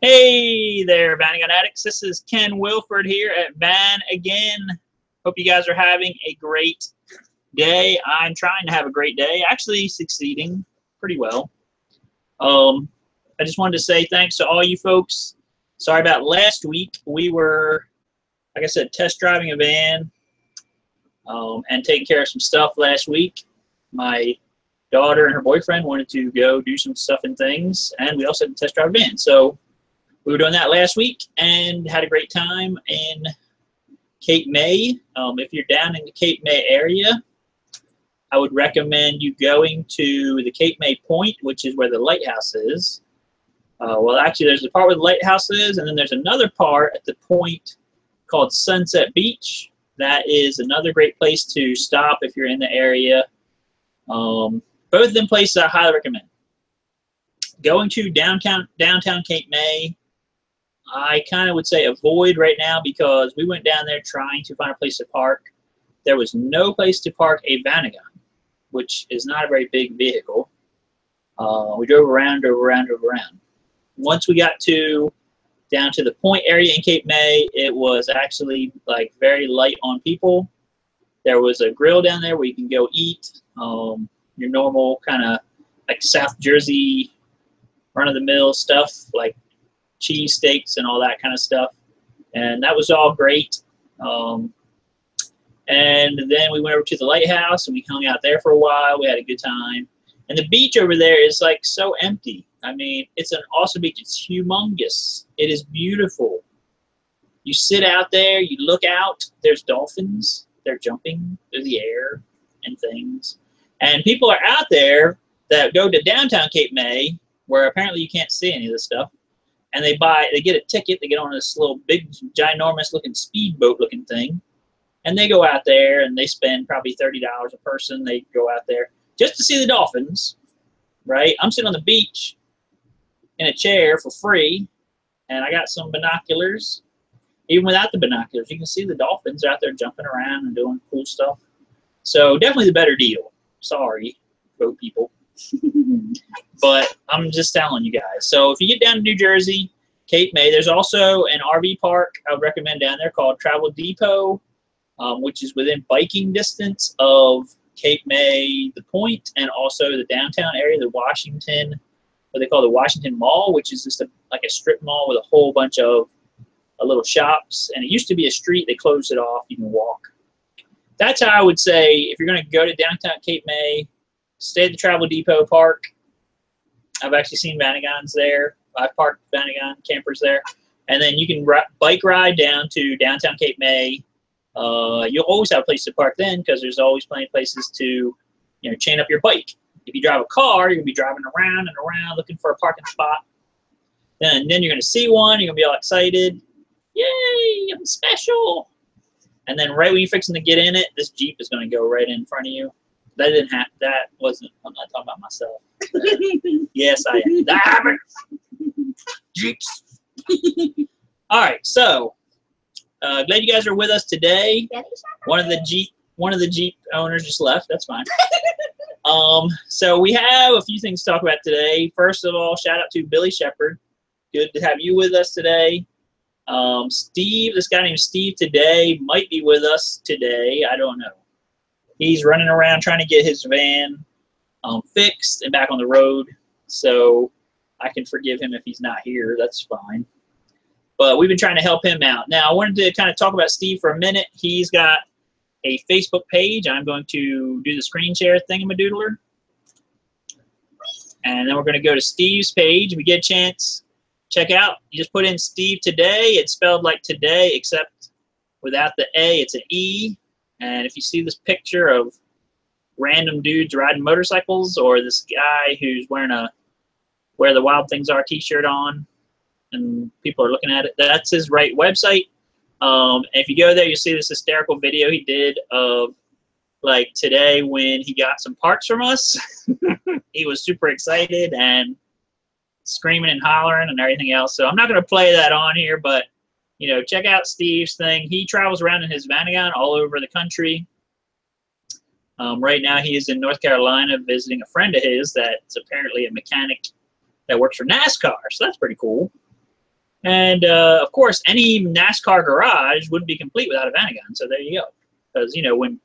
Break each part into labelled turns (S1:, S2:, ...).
S1: Hey there, Vanagon addicts. This is Ken Wilford here at VanAgain. Hope you guys are having a great day. I'm trying to have a great day, actually succeeding pretty well. I just wanted to say thanks to all you folks. Sorry about last week. We were, like I said, test driving a van and taking care of some stuff last week. My daughter and her boyfriend wanted to go do some stuff and things, and we also had to test drive a van. So we were doing that last week and had a great time in Cape May. If you're down in the Cape May area, I would recommend you going to the Cape May Point, which is where the lighthouse is. Well, actually, there's the part where the lighthouse is, and then there's another part at the point called Sunset Beach. That is another great place to stop if you're in the area. Both of them places I highly recommend. Going to downtown Cape May, I kind of would say avoid right now because we went down there trying to find a place to park. There was no place to park a Vanagon, which is not a very big vehicle. We drove around. Once we got down to the point area in Cape May, it was actually like very light on people. There was a grill down there where you can go eat your normal kind of like South Jersey run-of-the-mill stuff like cheese steaks and all that kind of stuff, and that was all great. And then we went over to the lighthouse and we hung out there for a while. We had a good time, and the beach over there is like so empty. I mean, it's an awesome beach. It's humongous. It is beautiful. You sit out there, you look out, there's dolphins, they're jumping through the air and things, and people are out there that go to downtown Cape May where apparently you can't see any of this stuff. And they get a ticket, they get on this little big, ginormous looking speedboat looking thing. And they go out there and they spend probably $30 a person. They go out there just to see the dolphins, right? I'm sitting on the beach in a chair for free, and I got some binoculars. Even without the binoculars, you can see the dolphins out there jumping around and doing cool stuff. So definitely the better deal. Sorry, boat people. But I'm just telling you guys. So if you get down to New Jersey, Cape May, there's also an RV park I would recommend down there called Travel Depot, which is within biking distance of Cape May, the point, and also the downtown area, the Washington, what they call the Washington Mall, which is just like a strip mall with a whole bunch of little shops. And it used to be a street. They closed it off. You can walk. That's how I would say if you're going to go to downtown Cape May, stay at the Travel Depot Park. I've actually seen Vanagons there. I've parked Vanagon campers there. And then you can bike ride down to downtown Cape May. You'll always have a place to park then because there's always plenty of places to chain up your bike. If you drive a car, you're going to be driving around and around looking for a parking spot. Then you're going to see one. You're going to be all excited. Yay, I'm special. And then right when you're fixing to get in it, this Jeep is going to go right in front of you. That didn't happen. That wasn't. I'm not talking about myself. Yes, I am. Damn it. Jeeps. All right, so glad you guys are with us today. One of the Jeep owners just left. That's fine. So we have a few things to talk about today. First of all, shout out to Billy Shepard. Good to have you with us today. Steve, this guy named Steve today might be with us today. I don't know. He's running around trying to get his van fixed and back on the road, so I can forgive him if he's not here. That's fine. But we've been trying to help him out. Now, I wanted to kind of talk about Steve for a minute. He's got a Facebook page. I'm going to do the screen share thingamadoodler. And then we're going to go to Steve's page. If you get a chance, check out. You just put in Steve Today. It's spelled like today, except without the A, it's an E. And if you see this picture of random dudes riding motorcycles or this guy who's wearing a Where the Wild Things Are t-shirt on and people are looking at it, that's his right website. And if you go there, you'll see this hysterical video he did of like today when he got some parts from us. He was super excited and screaming and hollering and everything else. So I'm not going to play that on here, but check out Steve's thing. He travels around in his Vanagon all over the country. Right now he is in North Carolina visiting a friend of his that's apparently a mechanic that works for NASCAR. So that's pretty cool. And of course, any NASCAR garage wouldn't be complete without a Vanagon. So there you go. Because, you know, when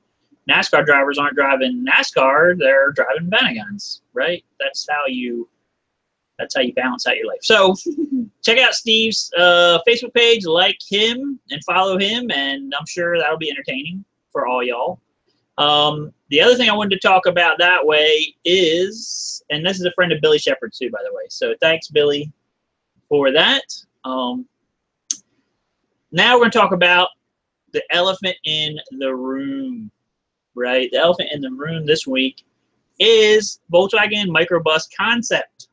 S1: NASCAR drivers aren't driving NASCAR, they're driving Vanagons, right? That's how you balance out your life. So check out Steve's Facebook page, like him and follow him, and I'm sure that'll be entertaining for all y'all. The other thing I wanted to talk about that way is, and this is a friend of Billy Shepherd's too, by the way. So thanks, Billy, for that. Now we're going to talk about the elephant in the room, right? The elephant in the room this week is Volkswagen Microbus concept,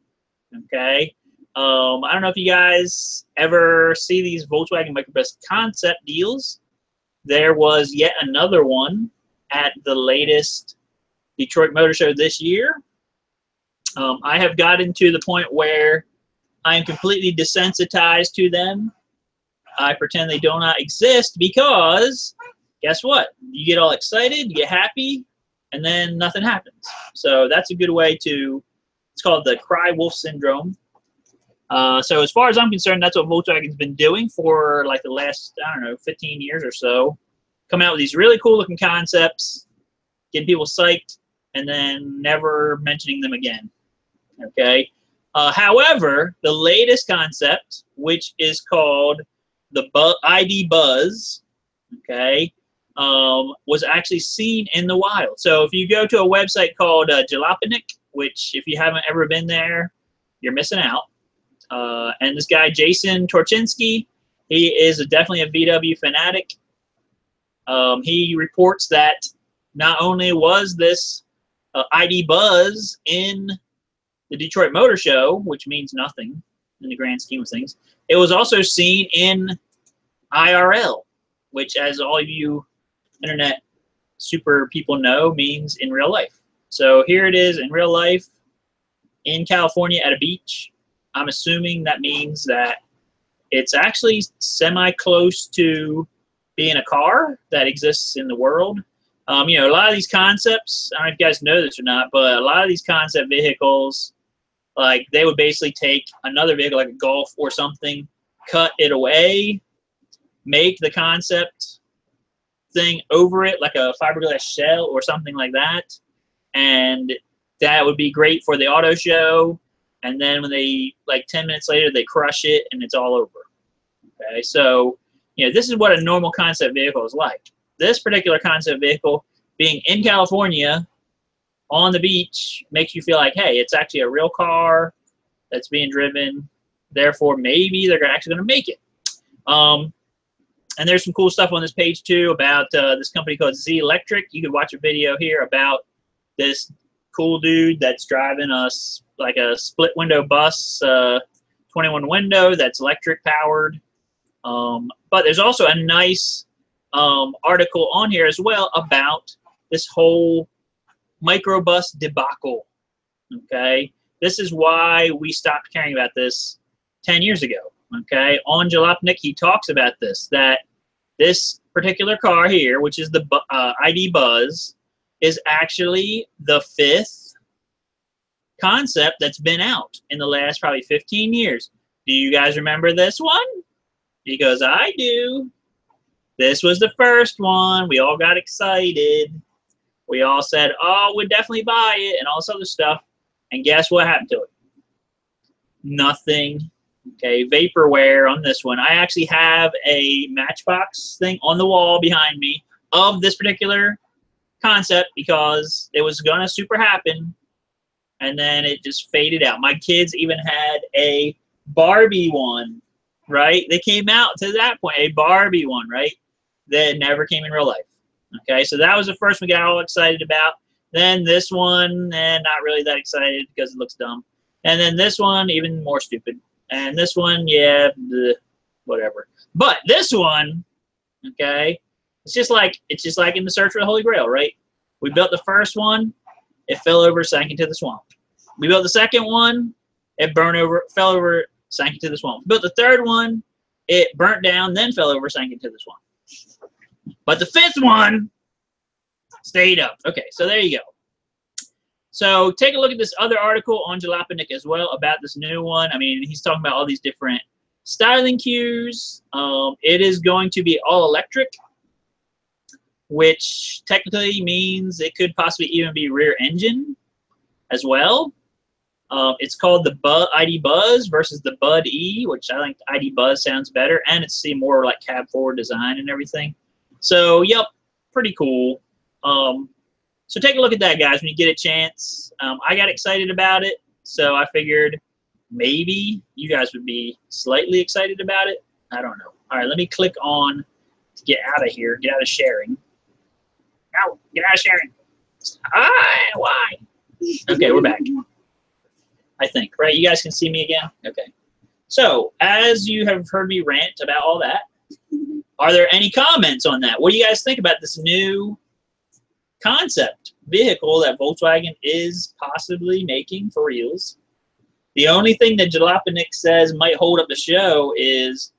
S1: okay? I don't know if you guys ever see these Volkswagen Microbus concept deals. There was yet another one at the latest Detroit Motor Show this year. I have gotten to the point where I am completely desensitized to them. I pretend they do not exist because, guess what? You get all excited, you get happy, and then nothing happens. So that's a good way to, it's called the cry wolf syndrome. So as far as I'm concerned, that's what Volkswagen's been doing for like the last, I don't know, 15 years or so. Coming out with these really cool looking concepts, getting people psyched, and then never mentioning them again. Okay. However, the latest concept, which is called the ID Buzz, okay, was actually seen in the wild. So if you go to a website called Jalopnik, which if you haven't ever been there, you're missing out. And this guy, Jason Torchinsky, he is definitely a VW fanatic. He reports that not only was this ID Buzz in the Detroit Motor Show, which means nothing in the grand scheme of things, it was also seen in IRL, which, as all of you internet super people know, means in real life. So here it is in real life in California at a beach. I'm assuming that means that it's actually semi-close to being a car that exists in the world. You know, a lot of these concepts, I don't know if you guys know this or not, but a lot of these concept vehicles, like they would basically take another vehicle like a Golf or something, cut it away, make the concept thing over it like a fiberglass shell or something like that, and that would be great for the auto show. And then when they, like 10 minutes later, they crush it and it's all over. Okay, so, you know, this is what a normal concept vehicle is like. This particular concept vehicle being in California on the beach makes you feel like, hey, it's actually a real car that's being driven. Therefore, maybe they're actually going to make it. And there's some cool stuff on this page, too, about this company called Z Electric. You can watch a video here about this cool dude that's driving like a split window bus, 21 window that's electric powered. But there's also a nice article on here as well about this whole microbus debacle. Okay, this is why we stopped caring about this 10 years ago. Okay, on Jalopnik, he talks about this, that this particular car here, which is the ID Buzz, is actually the 5th concept that's been out in the last probably 15 years. Do you guys remember this one? Because I do. This was the first one. We all got excited. We all said, oh, we'd definitely buy it and all this other stuff. And guess what happened to it? Nothing. Okay, vaporware on this one. I actually have a Matchbox thing on the wall behind me of this particular concept because it was going to super happen. And then it just faded out. My kids even had a Barbie one, right? They came out to that point, a Barbie one, right? That never came in real life. Okay, so that was the first one we got all excited about. Then this one, not really that excited because it looks dumb. And then this one, even more stupid. And this one, yeah, whatever. But this one, okay, it's just like in the Search for the Holy Grail, right? We built the first one, it fell over, sank into the swamp. We built the second one, it burned over, fell over, sank into the swamp. We built the third one, it burnt down, then fell over, sank into the swamp. But the 5th one stayed up. Okay, so there you go. So take a look at this other article on Jalopnik as well about this new one. I mean, he's talking about all these different styling cues. It is going to be all electric, which technically means it could possibly even be rear engine as well. It's called the ID Buzz versus the Bud E, which I think ID Buzz sounds better, and it's more like cab forward design and everything. So, yep, pretty cool. So take a look at that, guys, when you get a chance. I got excited about it, so I figured maybe you guys would be slightly excited about it. I don't know. All right, let me click on to get out of here, get out of sharing. No, get out of sharing. Why? Okay, we're back. I think, right? You guys can see me again? Okay. So, as you have heard me rant about all that, are there any comments on that? What do you guys think about this new concept vehicle that Volkswagen is possibly making for reals? The only thing that Jalopnik says might hold up the show is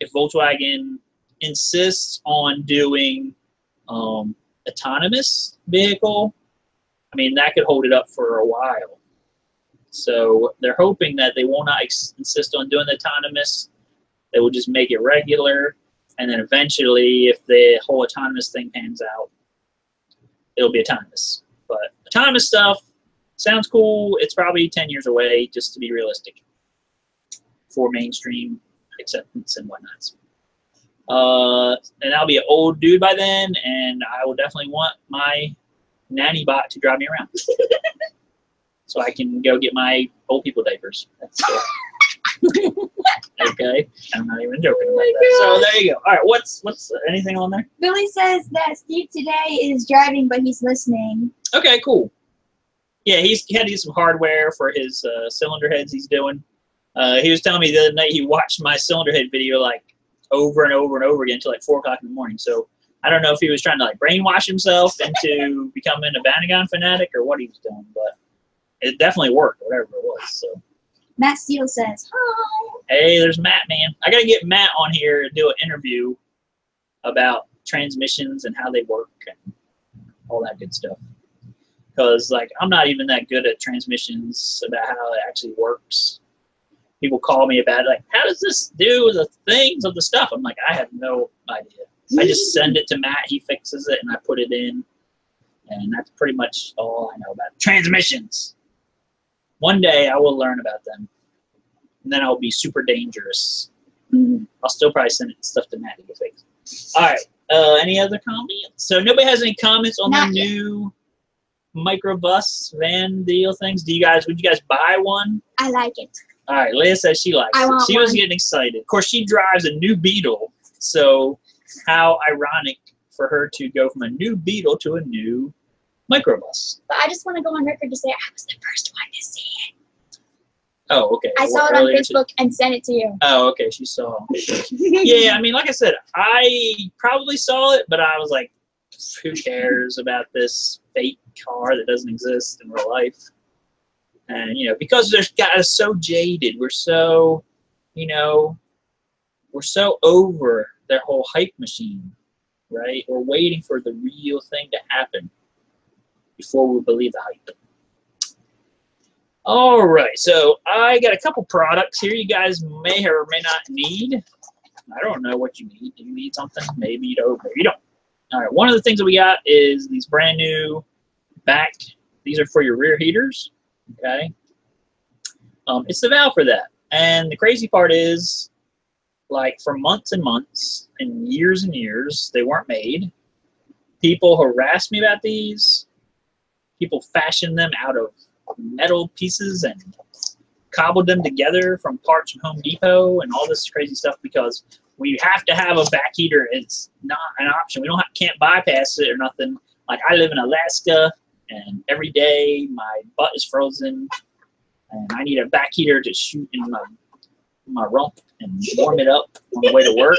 S1: if Volkswagen insists on doing autonomous vehicle. I mean, that could hold it up for a while. So they're hoping that they will not insist on doing the autonomous. They will just make it regular. And then eventually, if the whole autonomous thing pans out, it'll be autonomous. But autonomous stuff sounds cool. It's probably 10 years away, just to be realistic, for mainstream acceptance and whatnot. And I'll be an old dude by then, and I will definitely want my nanny bot to drive me around. So I can go get my old people diapers. Okay, I'm not even joking about that. So there you go. All right, what's anything on there?
S2: Billy says that Steve today is driving, but he's listening.
S1: Okay, cool. Yeah, he had to get some hardware for his cylinder heads he's doing. He was telling me the other night he watched my cylinder head video like over and over and over again until like 4 o'clock in the morning. So I don't know if he was trying to like brainwash himself into becoming a Vanagon fanatic or what he was doing, but it definitely worked, whatever it was. So
S2: Matt Steele says, hi.
S1: Hey, there's Matt, man. I got to get Matt on here to do an interview about transmissions and how they work and all that good stuff. Because, like, I'm not even that good at transmissions, about how it actually works. People call me about it, like, how does this do the things of the stuff? I'm like, I have no idea. I just send it to Matt, he fixes it, and I put it in. And that's pretty much all I know about transmissions. One day I will learn about them. And then I'll be super dangerous. I'll still probably send stuff to Matt to get fixed. All right. Any other comments? So nobody has any comments on the new microbus van deal things? Would you guys buy one?
S2: I like it.
S1: All right. Leah says she likes it. She was getting excited. Of course, she drives a new Beetle. So how ironic for her to go from a new Beetle to a new microbus.
S2: But I just want to go on record to say I was the first one to see it.
S1: Oh, okay.
S2: I saw it on Facebook and sent it to you.
S1: Oh, okay. She saw. Yeah, I mean, like I said, I probably saw it, but I was like, who cares about this fake car that doesn't exist in real life? And, you know, because there's guys so jaded. We're so, you know, we're so over their whole hype machine, right? We're waiting for the real thing to happen before we believe the hype. All right, so I got a couple products here you guys may or may not need. I don't know what you need. Do you need something? Maybe you don't, maybe you don't. All right, one of the things that we got is these brand new back. These are for your rear heaters, okay? It's the valve for that. And the crazy part is, like, for months and months and years, they weren't made. People harassed me about these. People fashioned them out of metal pieces and cobbled them together from parts from Home Depot and all this crazy stuff because we have to have a back heater. It's not an option. We can't bypass it or nothing. Like, I live in Alaska, and every day my butt is frozen, and I need a back heater to shoot in my rump and warm it up on the way to work.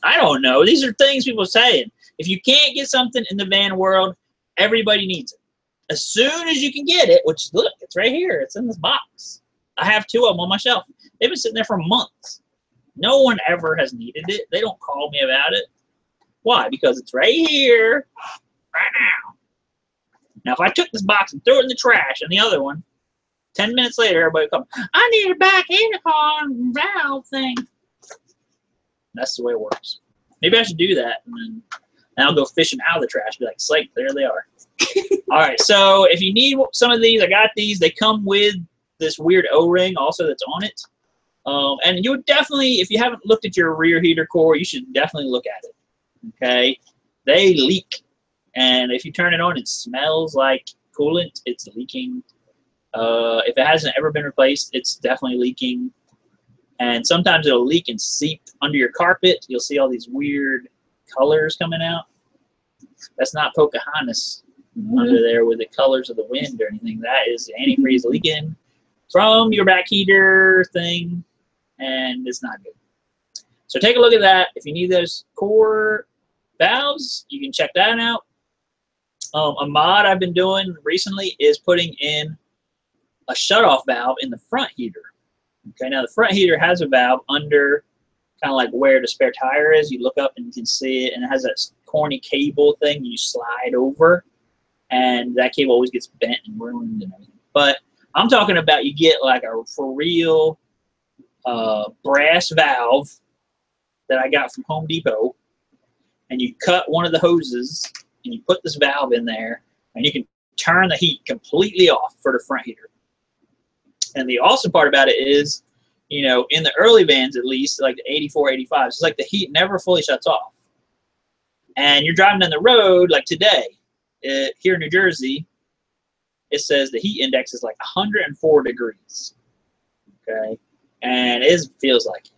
S1: I don't know. These are things people are saying. If you can't get something in the van world, everybody needs it. As soon as you can get it, which, look, it's right here. It's in this box. I have 2 of them on my shelf. They've been sitting there for months. No one ever has needed it. They don't call me about it. Why? Because it's right here, right now. Now, if I took this box and threw it in the trash and the other one, 10 minutes later, everybody would come, I need a back heater valve thing. That's the way it works. Maybe I should do that, and then I'll go fishing out of the trash. Be like, Slate, there they are. All right, so if you need some of these, I got these. They come with this weird O-ring also that's on it. And you would definitely, if you haven't looked at your rear heater core, you should definitely look at it. Okay? They leak. And if you turn it on, it smells like coolant. It's leaking. If it hasn't ever been replaced, it's definitely leaking. And sometimes it'll leak and seep under your carpet. You'll see all these weird colors coming out. That's not Pocahontas under there with the colors of the wind or anything. That is antifreeze leaking from your back heater thing, and it's not good. So take a look at that. If you need those core valves, you can check that out. A mod I've been doing recently is putting in a shutoff valve in the front heater. Okay, now the front heater has a valve under kind of like where the spare tire is. You look up and you can see it, and it has that corny cable thing you slide over, and that cable always gets bent and ruined and everything. But I'm talking about you get like a for real brass valve that I got from Home Depot, and you cut one of the hoses and you put this valve in there, and you can turn the heat completely off for the front heater. And the awesome part about it is, you know, in the early vans at least, like the 84, 85, it's like the heat never fully shuts off. And you're driving down the road, like today, here in New Jersey, it says the heat index is like 104 degrees. Okay? And it feels like it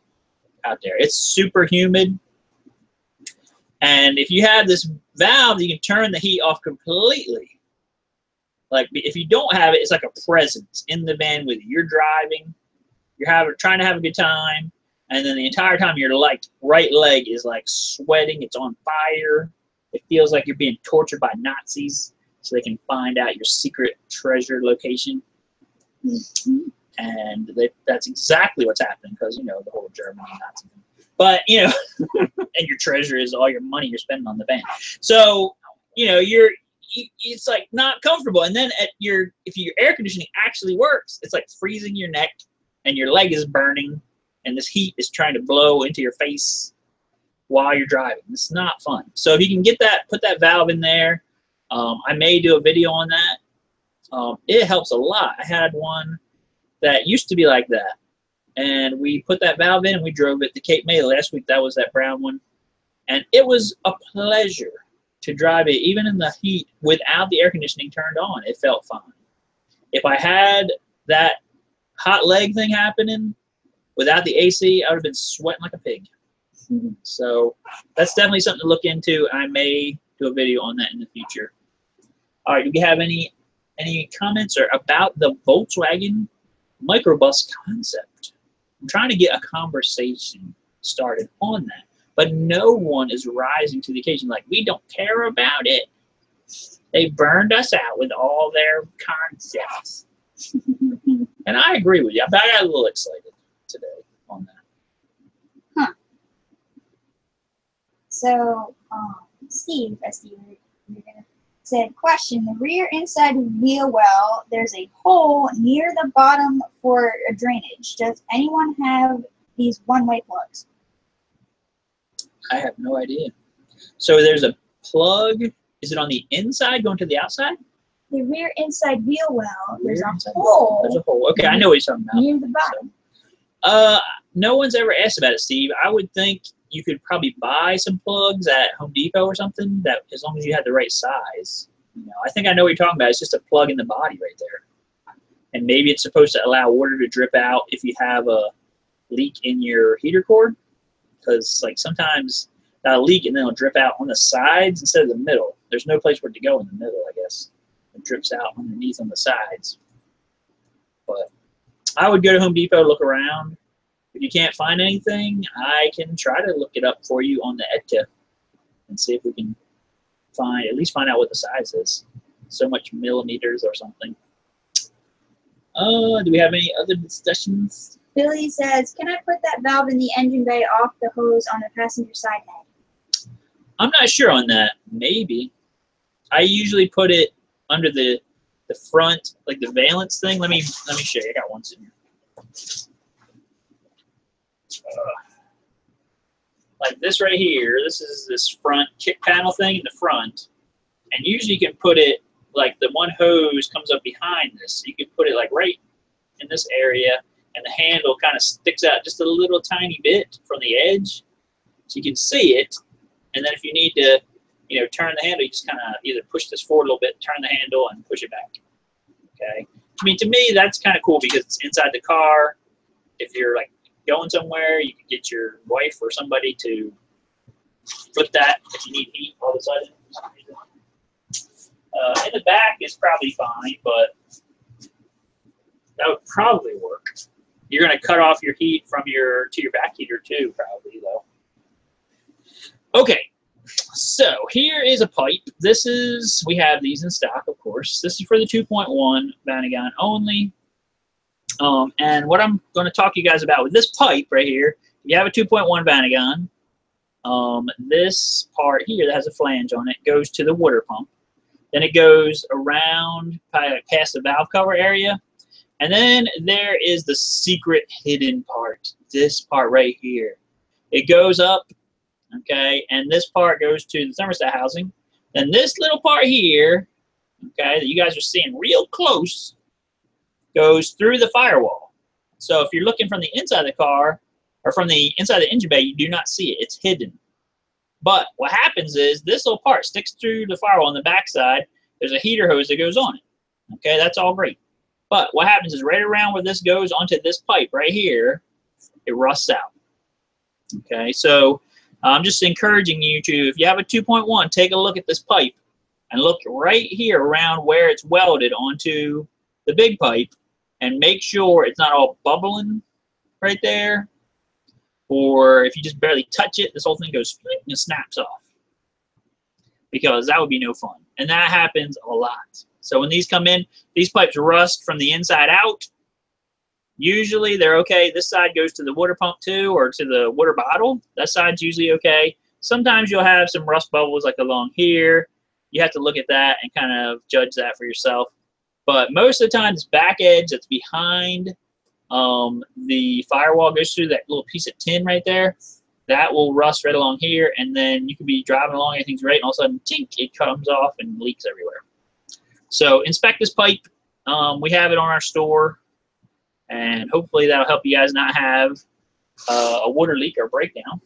S1: out there. It's super humid. And if you have this valve, you can turn the heat off completely. Like, if you don't have it, it's like a presence in the van with you. You're driving, you're trying to have a good time, and then the entire time your like right leg is like sweating, it's on fire. It feels like you're being tortured by Nazis so they can find out your secret treasure location. And that's exactly what's happening, because, you know, the whole German Nazi thing. But, you know, and your treasure is all your money you're spending on the van. So, you know, it's like not comfortable. And then if your air conditioning actually works, it's like freezing your neck and your leg is burning and this heat is trying to blow into your face while you're driving. It's not fun. So if you can get that, put that valve in there. I may do a video on that. It helps a lot. I had one that used to be like that, and we put that valve in and we drove it to Cape May last week. That was that brown one, and it was a pleasure to drive it, even in the heat, without the air conditioning turned on. It felt fine. If I had that hot leg thing happening without the AC, I would have been sweating like a pig. So that's definitely something to look into. I may do a video on that in the future. All right, do we have any comments or about the Volkswagen microbus concept? I'm trying to get a conversation started on that, but no one is rising to the occasion. Like, we don't care about it. They burned us out with all their concepts. And I agree with you. I got a little excited today on that.
S2: Huh. So, Steve, said, question, the rear inside wheel well, there's a hole near the bottom for a drainage. Does anyone have these one-way plugs?
S1: I have no idea. So there's a plug. Is it on the inside going to the outside?
S2: The rear inside wheel well, there's a hole.
S1: There's a hole. Okay, I know what you're talking about.
S2: Near the bottom.
S1: So, no one's ever asked about it, Steve. I would think you could probably buy some plugs at Home Depot or something, that as long as you had the right size. You know, I think I know what you're talking about. It's just a plug in the body right there. And maybe it's supposed to allow water to drip out if you have a leak in your heater core. Because, like, sometimes that'll leak and then it'll drip out on the sides instead of the middle. There's no place for it to go in the middle, I guess. It drips out underneath on the sides. But I would go to Home Depot, look around. If you can't find anything, I can try to look it up for you on the EDCA and see if we can at least find out what the size is. So much millimeters or something. Do we have any other discussions?
S2: Billy says, can I put that valve in the engine bay off the hose on the passenger side head?
S1: I'm not sure on that. Maybe. I usually put it under the front, like the valence thing. Let me show you. I got one sitting here. like this right here. This is this front kick panel thing in the front. And usually you can put it, like the one hose comes up behind this. So you can put it like right in this area, and the handle kind of sticks out just a little tiny bit from the edge. So you can see it. And then if you need to, you know, turn the handle, you just kind of either push this forward a little bit, turn the handle, and push it back. Okay. I mean, to me, that's kind of cool because it's inside the car. If you're like going somewhere, you can get your wife or somebody to flip that if you need heat all of a sudden. In the back is probably fine, but that would probably work. You're going to cut off your heat from your back heater too, probably though. Okay, so here is a pipe. This is, we have these in stock, of course. This is for the 2.1 Vanagon only. And what I'm going to talk to you guys about with this pipe right here, if you have a 2.1 Vanagon, this part here that has a flange on it goes to the water pump. Then it goes around past the valve cover area. And then there is the secret hidden part, this part right here. It goes up, okay, and this part goes to the thermostat housing. Then this little part here, okay, that you guys are seeing real close, goes through the firewall. So if you're looking from the inside of the car, or from the inside of the engine bay, you do not see it. It's hidden. But what happens is this little part sticks through the firewall on the backside. There's a heater hose that goes on it. Okay, that's all great. But what happens is right around where this goes onto this pipe right here, it rusts out. Okay, so I'm just encouraging you to, if you have a 2.1, take a look at this pipe and look right here around where it's welded onto the big pipe and make sure it's not all bubbling right there. Or if you just barely touch it, this whole thing goes and snaps off. Because that would be no fun. And that happens a lot. So when these come in, these pipes rust from the inside out. Usually they're okay. This side goes to the water pump too, or to the water bottle. That side's usually okay. Sometimes you'll have some rust bubbles like along here. You have to look at that and kind of judge that for yourself. But most of the time, this back edge that's behind the firewall goes through that little piece of tin right there. That will rust right along here, and then you can be driving along, everything's great, and all of a sudden, tink, it comes off and leaks everywhere. So inspect this pipe. We have it on our store, and hopefully that'll help you guys not have a water leak or breakdown.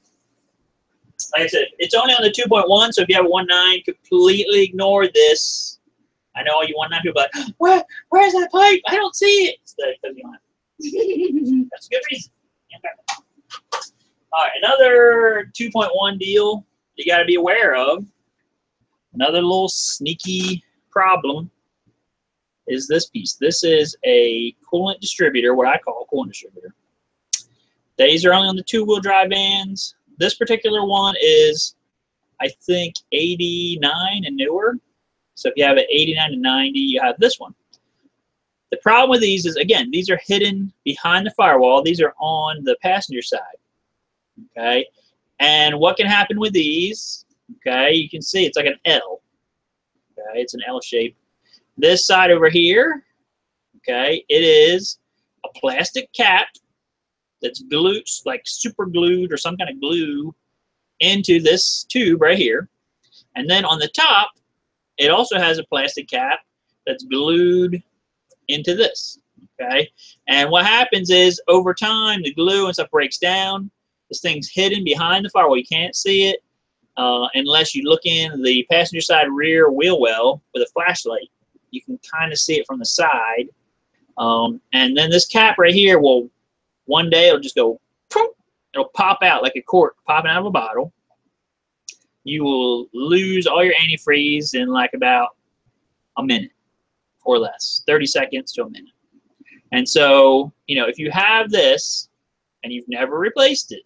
S1: Like I said, it's only on the 2.1, so if you have a 1.9, completely ignore this. I know all you 1.9 people are like, where's that pipe? I don't see it. It's because you don't have it. That's a good reason. Okay. All right, another 2.1 deal you got to be aware of. Another little sneaky problem is this piece. This is a coolant distributor, what I call a coolant distributor. These are only on the 2-wheel drive vans. This particular one is, I think, 89 and newer. So if you have an 89 to 90, you have this one. The problem with these is, again, these are hidden behind the firewall. These are on the passenger side. Okay, and what can happen with these? Okay, you can see it's like an L. Okay, it's an L shape. This side over here, okay, it is a plastic cap that's glued, like super glued or some kind of glue into this tube right here. And then on the top, it also has a plastic cap that's glued into this. Okay, and what happens is over time the glue and stuff breaks down. This thing's hidden behind the firewall. You can't see it unless you look in the passenger side rear wheel well with a flashlight. You can kind of see it from the side. And then this cap right here will, one day it'll just go, poof, it'll pop out like a cork popping out of a bottle. You will lose all your antifreeze in like about a minute or less, 30 seconds to a minute. And so, you know, if you have this and you've never replaced it,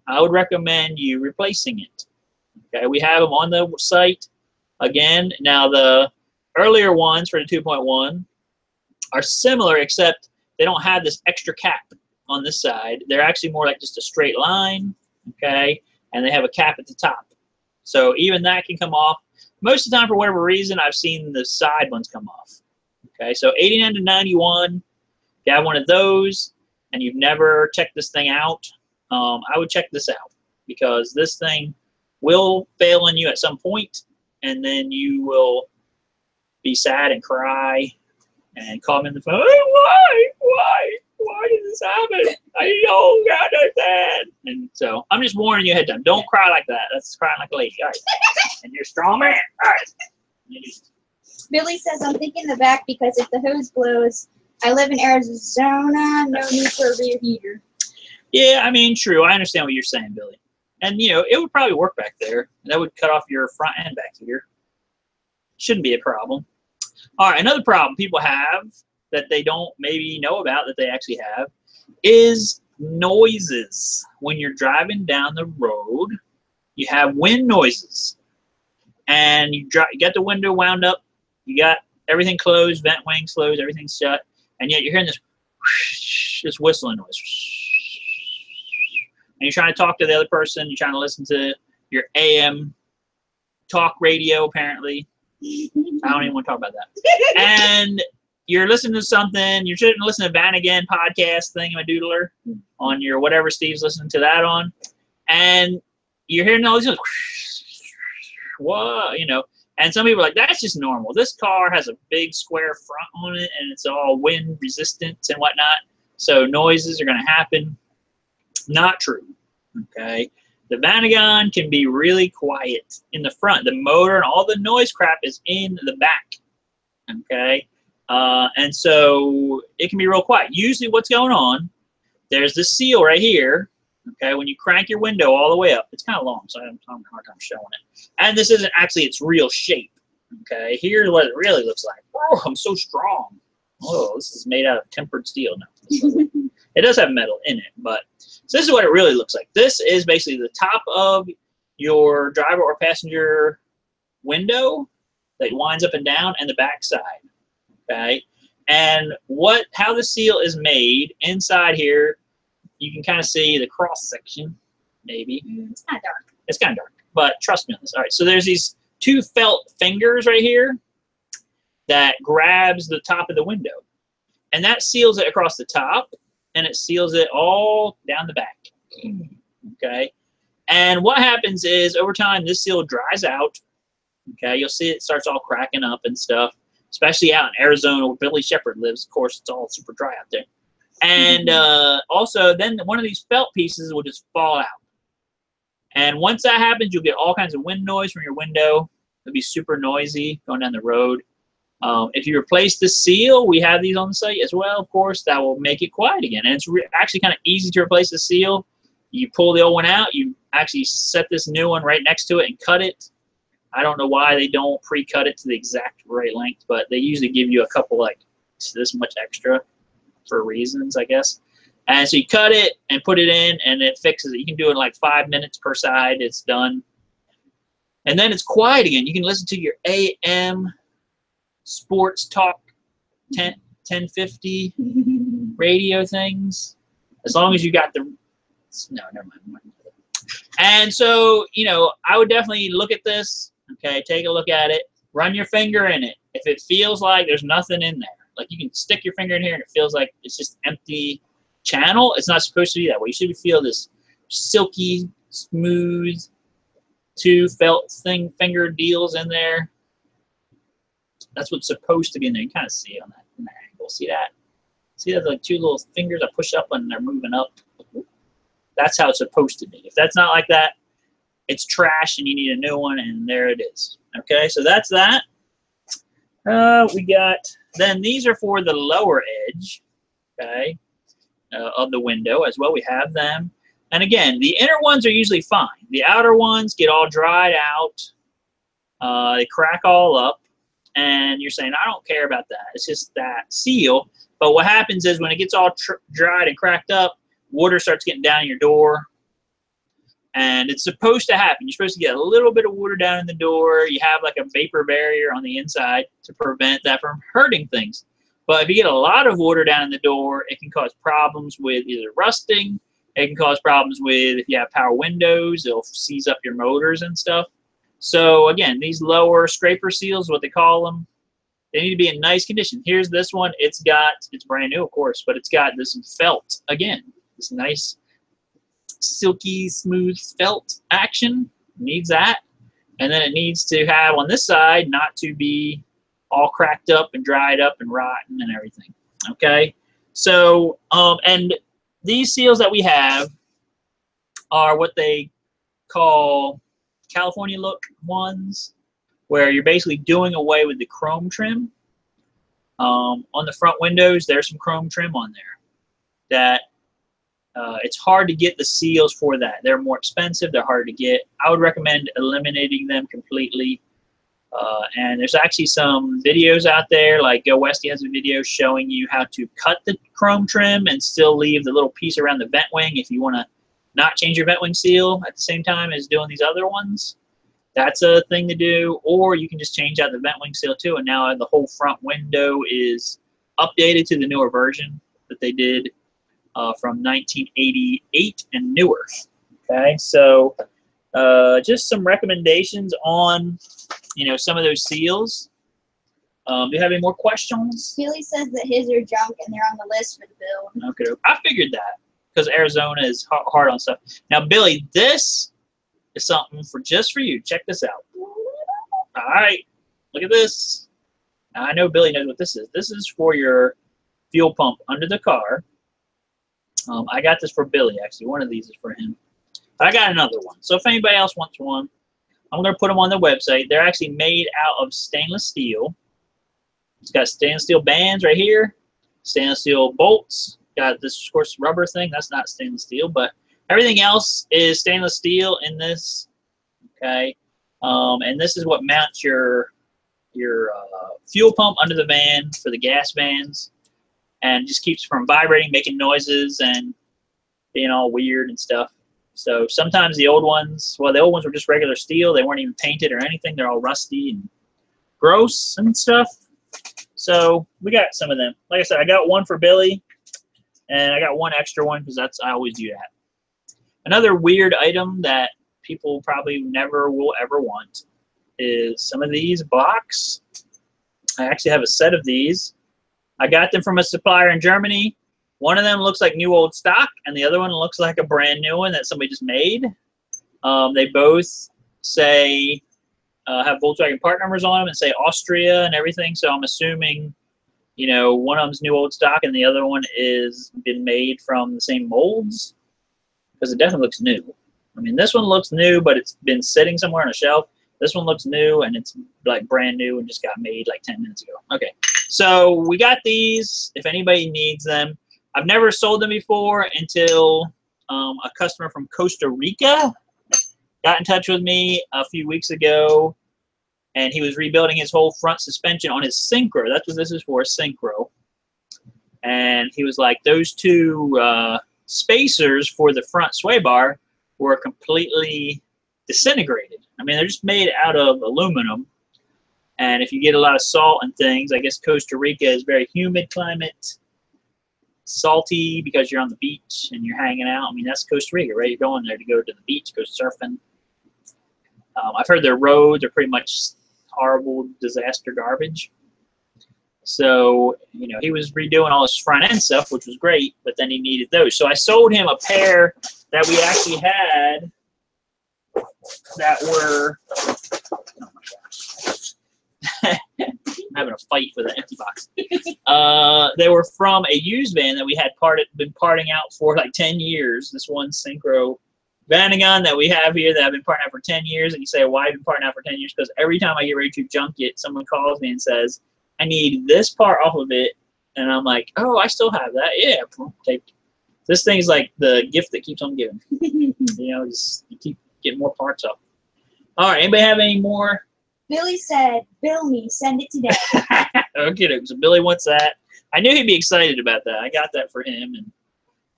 S1: I would recommend you replacing it. Okay, we have them on the site. Again, now the earlier ones for the 2.1 are similar, except they don't have this extra cap on this side. They're actually more like just a straight line, okay, and they have a cap at the top. So even that can come off. Most of the time, for whatever reason, I've seen the side ones come off. Okay, so 89 to 91, if you have one of those and you've never checked this thing out, I would check this out. because this thing will fail on you at some point, and then you will be sad and cry and call me on the phone. Hey, why did this happen? I don't understand. And so I'm just warning you ahead of time. Don't cry like that. That's crying like a lady. All right. And you're a strong man. All right.
S2: Billy says, I'm thinking the back because if the hose blows, I live in Arizona, no need for a rear heater.
S1: Yeah, I mean, true. I understand what you're saying, Billy. And, you know, it would probably work back there. That would cut off your front end back here. Shouldn't be a problem. All right, another problem people have that they don't maybe know about that they actually have is noises. When you're driving down the road, you have wind noises. And you got the window wound up. You got everything closed, vent wings closed, everything's shut. And yet you're hearing this whistling noise. And you're trying to talk to the other person. You're trying to listen to your AM talk radio, apparently. I don't even want to talk about that. And you're listening to something. You're sitting listening to VanAgain podcast thingamadoodler on your whatever Steve's listening to that on. And you're hearing all these things. Whoa, you know. And some people are like, that's just normal. This car has a big square front on it, and it's all wind resistance and whatnot. So noises are going to happen. Not true. Okay. The Vanagon can be really quiet in the front. The motor and all the noise crap is in the back. Okay. And so it can be real quiet. Usually what's going on, there's this seal right here. Okay. When you crank your window all the way up, it's kind of long, so I'm having a hard time showing it. And this isn't actually its real shape. Okay. Here's what it really looks like. Oh, I'm so strong. Oh, this is made out of tempered steel. No. It does have metal in it, but so this is what it really looks like. This is basically the top of your driver or passenger window that winds up and down, and the back side. Okay, and how the seal is made inside here, you can kind of see the cross section, maybe.
S2: It's kind of dark.
S1: It's kind of dark, but trust me on this. All right, so there's these two felt fingers right here that grabs the top of the window, and that seals it across the top. And it seals it all down the back. Okay? And what happens is, over time, this seal dries out. Okay? You'll see it starts all cracking up and stuff, especially out in Arizona where Billy Shepherd lives. Of course, it's all super dry out there. And also, then one of these felt pieces will just fall out. And once that happens, you'll get all kinds of wind noise from your window. It'll be super noisy going down the road. If you replace the seal, we have these on the site as well, of course, that will make it quiet again. And it's actually kind of easy to replace the seal. You pull the old one out, you actually set this new one right next to it and cut it. I don't know why they don't pre-cut it to the exact right length, but they usually give you a couple, like, this much extra for reasons, I guess. And so you cut it and put it in, and it fixes it. You can do it in like 5 minutes per side. It's done. And then it's quiet again. You can listen to your AM sports talk 1050 radio things, as long as you got the never mind. And so, you know, I would definitely look at this. Okay, take a look at it, run your finger in it. If it feels like there's nothing in there, like you can stick your finger in here and it feels like it's just empty channel, it's not supposed to be that way. You should feel this silky smooth two felt finger deals in there. That's what's supposed to be in there. You kind of see on that angle. See that? See that, like two little fingers I push up and they're moving up? That's how it's supposed to be. If that's not like that, it's trash and you need a new one, and there it is. Okay, so that's that. We got, then these are for the lower edge, okay, of the window as well. We have them. And again, the inner ones are usually fine. The outer ones get all dried out. They crack all up. And you're saying, I don't care about that. It's just that seal. But what happens is when it gets all dried and cracked up, water starts getting down your door. And it's supposed to happen. You're supposed to get a little bit of water down in the door. You have like a vapor barrier on the inside to prevent that from hurting things. But if you get a lot of water down in the door, it can cause problems with either rusting. It can cause problems with, if you have power windows, it'll seize up your motors and stuff. So again, these lower scraper seals, what they call them, they need to be in nice condition. Here's this one. It's brand new, of course, but it's got this felt, again, this nice silky smooth felt action. It needs that. And then it needs to have on this side not to be all cracked up and dried up and rotten and everything. Okay, so and these seals that we have are what they call California look ones, where you're basically doing away with the chrome trim. On the front windows, there's some chrome trim on there that it's hard to get the seals for that. They're more expensive. They're hard to get. I would recommend eliminating them completely. And there's actually some videos out there, like Go Westy has a video showing you how to cut the chrome trim and still leave the little piece around the vent wing if you want to not change your vent wing seal at the same time as doing these other ones. That's a thing to do. Or you can just change out the vent wing seal too, and now the whole front window is updated to the newer version that they did from 1988 and newer. Okay, so just some recommendations on some of those seals. Do you have any more questions?
S2: Billy says that his are junk and they're on the list for the build.
S1: Okay, I figured that because Arizona is hard on stuff. Now, Billy, this is something just for you. Check this out. All right, look at this. Now, I know Billy knows what this is. This is for your fuel pump under the car. I got this for Billy, actually. One of these is for him. But I got another one. So if anybody else wants one, I'm going to put them on the website. They're actually made out of stainless steel. It's got stainless steel bands right here, stainless steel bolts. Got this, of course, rubber thing. That's not stainless steel, but everything else is stainless steel in this. Okay, and this is what mounts your fuel pump under the van for the gas vans, and just keeps it from vibrating, making noises, and being all weird and stuff. So sometimes the old ones, well, the old ones were just regular steel. They weren't even painted or anything. They're all rusty and gross and stuff. So we got some of them. Like I said, I got one for Billy, and I got one extra one because I always do that. Another weird item that people probably never will ever want is some of these blocks. I actually have a set of these. I got them from a supplier in Germany. One of them looks like new old stock, and the other one looks like a brand new one that somebody just made. They both say have Volkswagen part numbers on them and say Austria and everything. So I'm assuming, one of them's new old stock and the other one is been made from the same molds, because it definitely looks new. I mean, this one looks new, but it's been sitting somewhere on a shelf. This one looks new, and it's like brand new and just got made like 10 minutes ago. Okay, so we got these if anybody needs them. I've never sold them before until a customer from Costa Rica got in touch with me a few weeks ago, and he was rebuilding his whole front suspension on his Syncro. That's what this is for, a Syncro. And he was like, those two spacers for the front sway bar were completely disintegrated. I mean, they're just made out of aluminum. And if you get a lot of salt and things, I guess Costa Rica is very humid climate. Salty because you're on the beach and you're hanging out. I mean, that's Costa Rica, right? You're going there to go to the beach, go surfing. I've heard their roads are pretty much horrible disaster garbage. So, he was redoing all his front end stuff, which was great, but then he needed those. So I sold him a pair that we actually had that were, oh my gosh. I'm having a fight with an empty box. They were from a used van that we had been parting out for like 10 years. This one Syncro Vanagon that we have here that I've been parting out for 10 years. And you say, why have you been parting out for 10 years? Because every time I get ready to junk it, someone calls me and says, I need this part off of it. And I'm like, oh, I still have that. Yeah, take. This thing is like the gift that keeps on giving. Just you keep getting more parts up. All right, anybody have any more?
S2: Billy said, "Bill me, send it today."
S1: Okay, so Billy wants that. I knew he'd be excited about that. I got that for him, and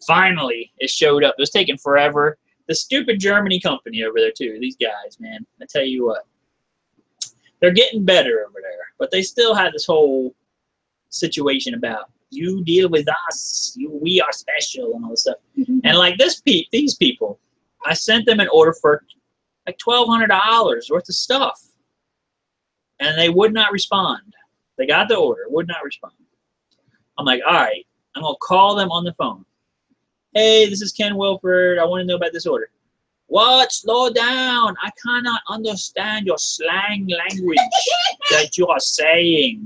S1: finally it showed up. It was taking forever. The stupid Germany company over there too. These guys, man. I tell you what, they're getting better over there, but they still have this whole situation about you deal with us, we are special, and all this stuff. And like these people, I sent them an order for like $1,200 worth of stuff. And they would not respond. They got the order, would not respond. I'm like, all right, I'm going to call them on the phone. Hey, this is Ken Wilford. I want to know about this order. What? Slow down. I cannot understand your slang language that you are saying.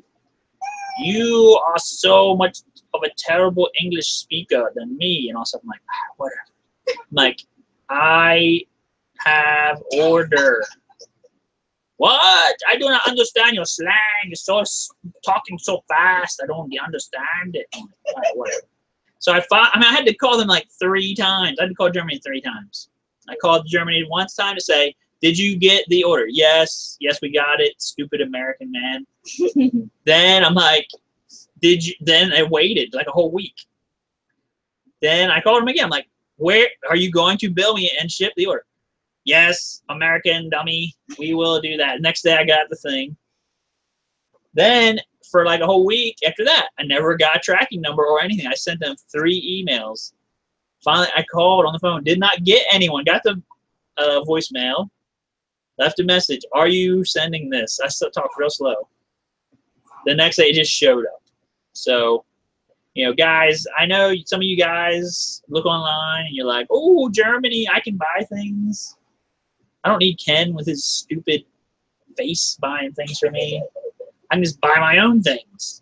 S1: You are so much of a terrible English speaker than me. And also, I'm like, whatever. Like, I have order. What? I do not understand your slang. You're so talking so fast. I don't understand it. All right, whatever. So I had to call them like 3 times. I had to call Germany 3 times. I called Germany once time to say, did you get the order? Yes. Yes, we got it. Stupid American man. Then I'm like, did you? Then I waited like a whole week. Then I called him again. I'm like, where are you going to bill me and ship the order? Yes, American dummy. We will do that. Next day I got the thing. Then for like a whole week after that, I never got a tracking number or anything. I sent them 3 emails. Finally, I called on the phone. Did not get anyone. Got the voicemail. Left a message. Are you sending this? I still talk real slow. The next day, it just showed up. So, you know, guys, I know some of you guys look online and you're like, oh, Germany, I can buy things. I don't need Ken with his stupid face buying things for me. I can just buy my own things.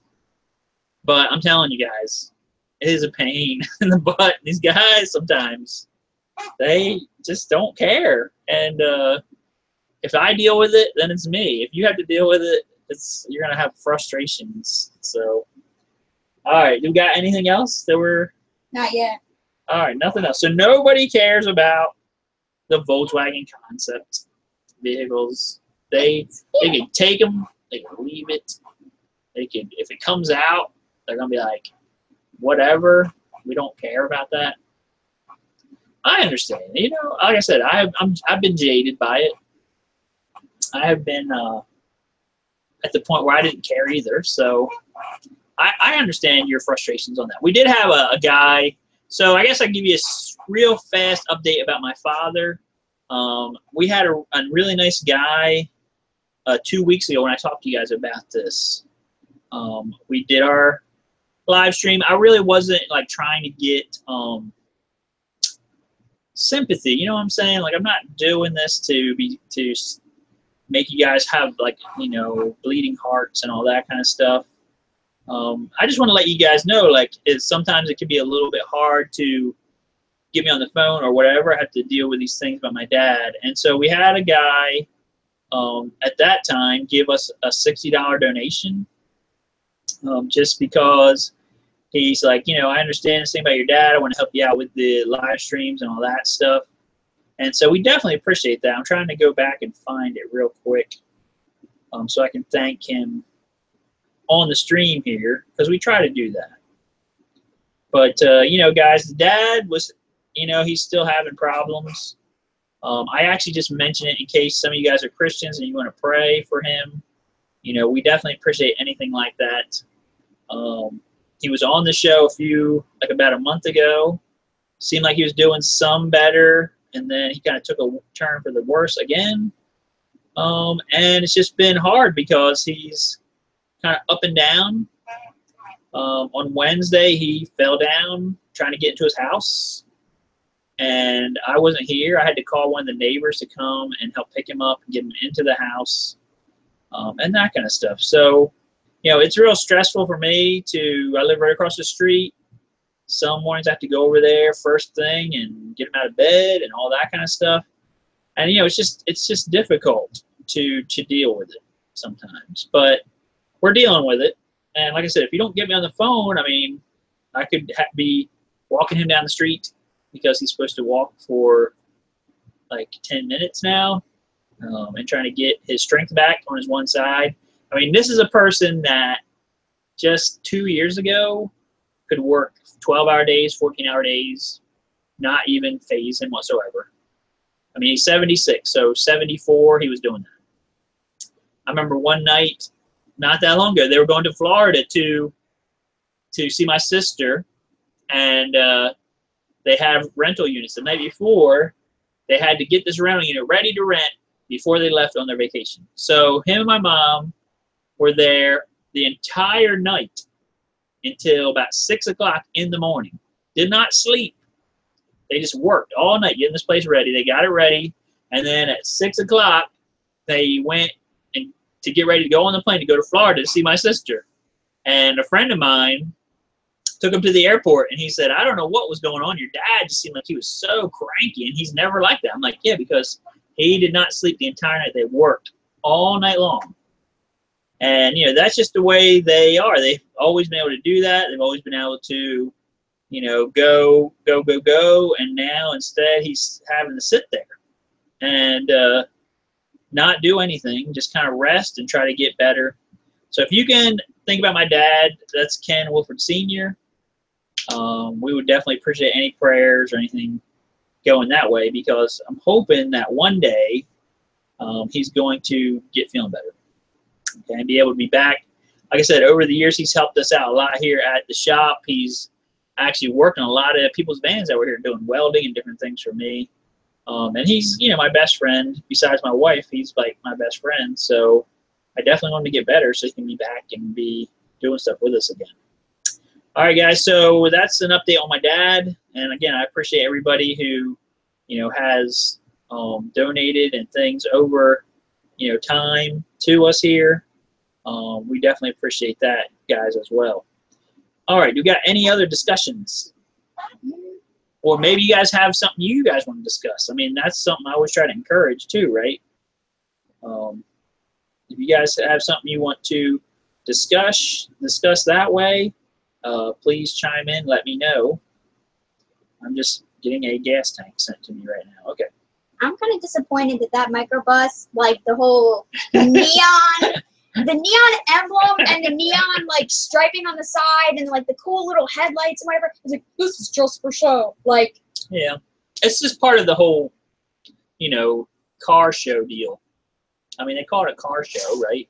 S1: But I'm telling you guys, it is a pain in the butt. These guys sometimes, they just don't care. And if I deal with it, then it's me. If you have to deal with it, you're going to have frustrations. So, all right. You got anything else that we're...
S2: Not yet.
S1: All right. Nothing else. So nobody cares about the Volkswagen concept vehicles. They can take them. They can leave it. They can, if it comes out, they're going to be like, whatever. We don't care about that. I understand. You know, like I said, I've been jaded by it. I have been at the point where I didn't care either. So I understand your frustrations on that. We did have a guy. So I guess I'll give you a real fast update about my father. We had a really nice guy 2 weeks ago when I talked to you guys about this. We did our live stream. I really wasn't like trying to get sympathy. You know what I'm saying? Like, I'm not doing this to make you guys have, like, you know, bleeding hearts and all that kind of stuff. I just want to let you guys know, like, sometimes it can be a little bit hard to get me on the phone or whatever. I have to deal with these things about my dad. And so we had a guy at that time give us a $60 donation just because he's like, you know, I understand this thing about your dad. I want to help you out with the live streams and all that stuff. And so we definitely appreciate that. I'm trying to go back and find it real quick so I can thank him on the stream here, because we try to do that. But, you know, guys, the dad was, you know, he's still having problems. I actually just mentioned it in case some of you guys are Christians and you want to pray for him. You know, we definitely appreciate anything like that. He was on the show about a month ago. Seemed like he was doing some better, and then he kind of took a turn for the worse again. And it's just been hard because he's kind of up and down. On Wednesday, he fell down trying to get into his house, and I wasn't here. I had to call one of the neighbors to come and help pick him up and get him into the house, and that kind of stuff. So, you know, it's real stressful for me I live right across the street. Some mornings I have to go over there first thing and get him out of bed and all that kind of stuff. And, you know, it's just difficult to deal with it sometimes. But we're dealing with it. And like I said, if you don't get me on the phone, I mean, I could be walking him down the street because he's supposed to walk for like 10 minutes now, and trying to get his strength back on his one side. I mean, this is a person that just 2 years ago could work 12-hour days, 14-hour days, not even phase him whatsoever. I mean, he's 76, so 74, he was doing that. I remember one night, not that long ago, they were going to Florida to see my sister, and they have rental units. The night before, they had to get this rental unit ready to rent before they left on their vacation. So him and my mom were there the entire night until about 6 o'clock in the morning. Did not sleep They just worked all night getting this place ready. They got it ready, and then at 6 o'clock, they went to get ready to go on the plane to go to Florida to see my sister. And a friend of mine took him to the airport, and he said, I don't know what was going on. Your dad just seemed like he was so cranky, and he's never like that. I'm like, yeah, because he did not sleep the entire night. They worked all night long. And, you know, that's just the way they are. They've always been able to do that. They've always been able to, you know, go. And now instead he's having to sit there and not do anything, just kind of rest and try to get better. So if you can think about my dad, that's Ken Wilford Sr. We would definitely appreciate any prayers or anything going that way, because I'm hoping that one day he's going to get feeling better, okay, and be able to be back. Like I said, over the years, he's helped us out a lot here at the shop. He's actually worked on a lot of people's vans that were here doing welding and different things for me. And he's, you know, my best friend. Besides my wife, he's like my best friend. So I definitely want him to get better so he can be back and be doing stuff with us again. All right, guys. So that's an update on my dad. And again, I appreciate everybody who, you know, has donated and things over, you know, time to us here. We definitely appreciate that, guys, as well. All right. Do you got any other discussions? Or maybe you guys have something you guys want to discuss. I mean, that's something I always try to encourage too, right? If you guys have something you want to discuss that way, please chime in. Let me know. I'm just getting a gas tank sent to me right now. Okay.
S2: I'm kind of disappointed that microbus, like the whole neon, the neon emblem and the neon like striping on the side and like the cool little headlights and whatever. It's like, this is just for show. Like,
S1: yeah, it's just part of the whole, you know, car show deal. I mean, they call it a car show, right?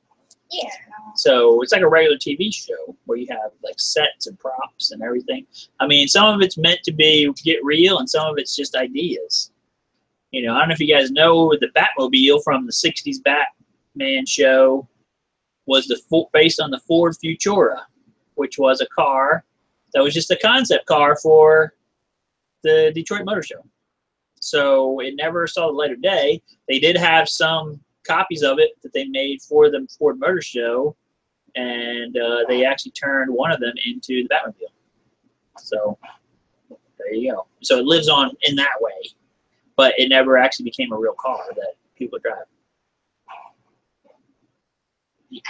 S2: Yeah.
S1: So it's like a regular TV show where you have like sets and props and everything. I mean, some of it's meant to be get real, and some of it's just ideas. You know, I don't know if you guys know the Batmobile from the '60s Batman show was based on the Ford Futura, which was a car that was just a concept car for the Detroit Motor Show. So it never saw the light of day. They did have some copies of it that they made for the Ford Motor Show, and they actually turned one of them into the Batmobile. So there you go. So it lives on in that way, but it never actually became a real car that people drive.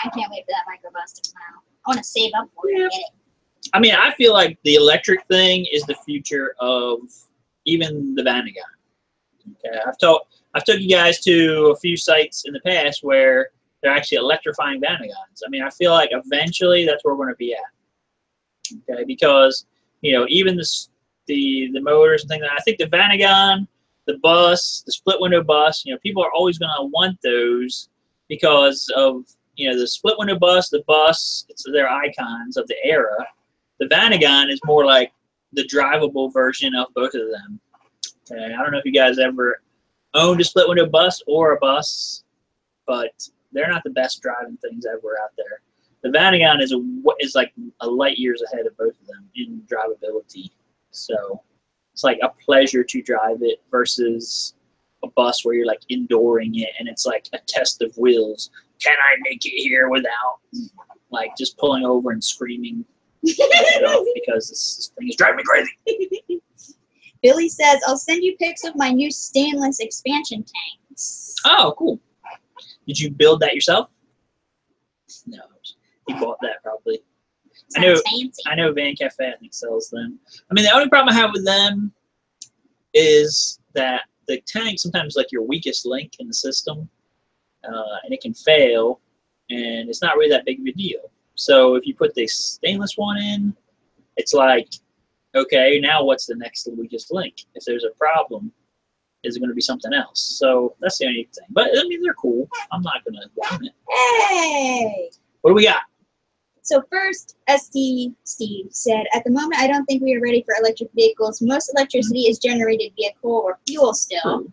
S2: I can't wait for that microbus to come out. I want to save up for it and get it.
S1: I mean, I feel like the electric thing is the future of even the Vanagon. Okay, I've took you guys to a few sites in the past where they're actually electrifying Vanagons. I mean, I feel like eventually that's where we're going to be at. Okay, because, you know, even the motors and things, I think the Vanagon, the bus, the split window bus, you know, people are always going to want those because of, you know, the split window bus, the bus, it's their icons of the era. The Vanagon is more like the drivable version of both of them. Okay, I don't know if you guys ever owned a split window bus or a bus, but they're not the best driving things ever out there. The Vanagon is like a light years ahead of both of them in drivability. So it's like a pleasure to drive it versus a bus where you're like indooring it and it's like a test of wheels. Can I make it here without like just pulling over and screaming off because this thing is driving me crazy?
S2: Billy says, I'll send you pics of my new stainless expansion tanks.
S1: Oh, cool. Did you build that yourself? No, he bought that probably.
S2: Sounds fancy.
S1: I know Van Cafe, I think, sells them. I mean, the only problem I have with them is that the tank sometimes like your weakest link in the system, and it can fail, and it's not really that big of a deal. So if you put the stainless one in, it's like, okay, now what's the next weakest link? If there's a problem, is it going to be something else? So that's the only thing. But, I mean, they're cool. I'm not going to blame it.
S2: Hey!
S1: What do we got?
S2: So first, SD Steve said, at the moment, I don't think we are ready for electric vehicles. Most electricity is generated via coal or fuel still.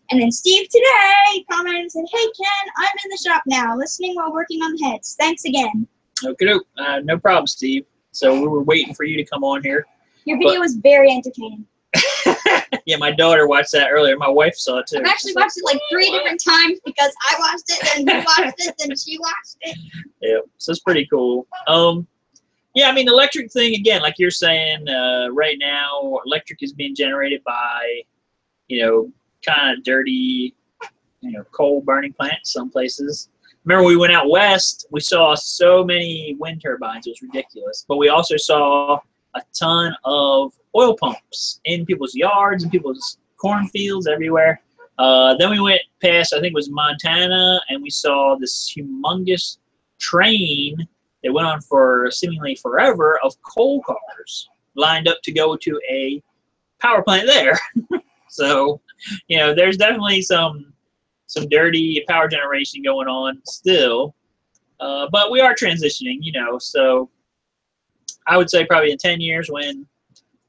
S2: And then Steve today commented and said, hey, Ken, I'm in the shop now, listening while working on the heads. Thanks again.
S1: Okay, no problem, Steve. So we were waiting for you to come on here.
S2: Your video was very entertaining.
S1: Yeah, my daughter watched that earlier. My wife saw it too.
S2: I've actually watched it like 3 different times because I watched it, then you watched it, then she watched it.
S1: Yeah, so it's pretty cool. Yeah, I mean, the electric thing, again, like you're saying, right now, electric is being generated by, kind of dirty, coal burning plants some places. Remember, we went out west, we saw so many wind turbines, it was ridiculous. But we also saw a ton of oil pumps in people's yards and people's cornfields everywhere. Then we went past, I think it was Montana, and we saw this humongous train that went on for seemingly forever of coal cars lined up to go to a power plant there. So, there's definitely some dirty power generation going on still. But we are transitioning, so I would say probably in 10 years when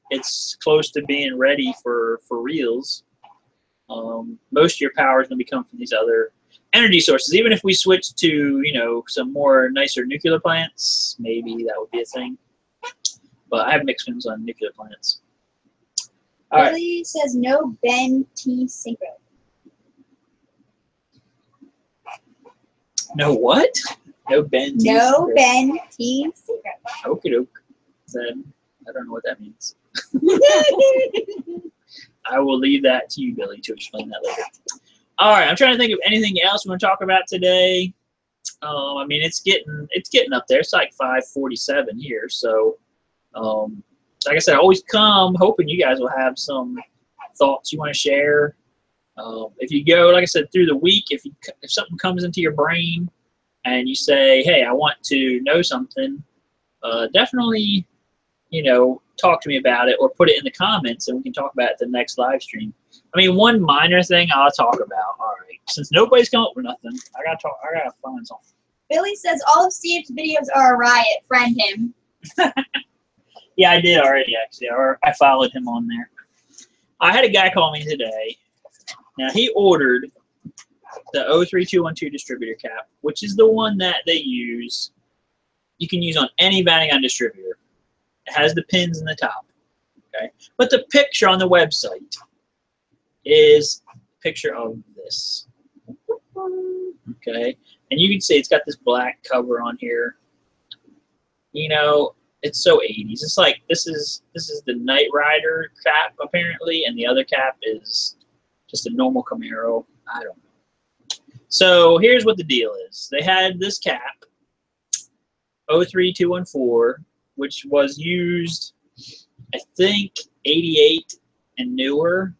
S1: it's close to being ready for reals, most of your power is going to come from these other energy sources. Even if we switch to, some more nicer nuclear plants, maybe that would be a thing. But I have mixed feelings on nuclear plants. All right.
S2: Billy says no Ben T. Synchro.
S1: No what? No Ben T.
S2: No Ben T. Synchro.
S1: Okie doke. I don't know what that means. I will leave that to you, Billy, to explain that later. All right, I'm trying to think of anything else we want to talk about today. I mean, it's getting up there. It's like 5:47 here, so like I said, always come hoping you guys will have some thoughts you want to share. If you go, like I said, through the week, if something comes into your brain and you say, hey, I want to know something, definitely, talk to me about it or put it in the comments and we can talk about it at the next live stream. I mean, one minor thing I'll talk about. All right, since nobody's come up with nothing, I gotta find something.
S2: Billy says all of Steve's videos are a riot. Friend him.
S1: Yeah, I did already, actually. Or I followed him on there. I had a guy call me today. Now, he ordered the 03212 Distributor Cap, which is the one that they use. You can use on any Vanagon distributor. It has the pins in the top. Okay, but the picture on the website is a picture of this. Okay, and you can see it's got this black cover on here. It's so 80s. It's like this is the Knight Rider cap apparently, and the other cap is just a normal Camaro. I don't know. So here's what the deal is. They had this cap, 03214, which was used, I think, 88 and newer,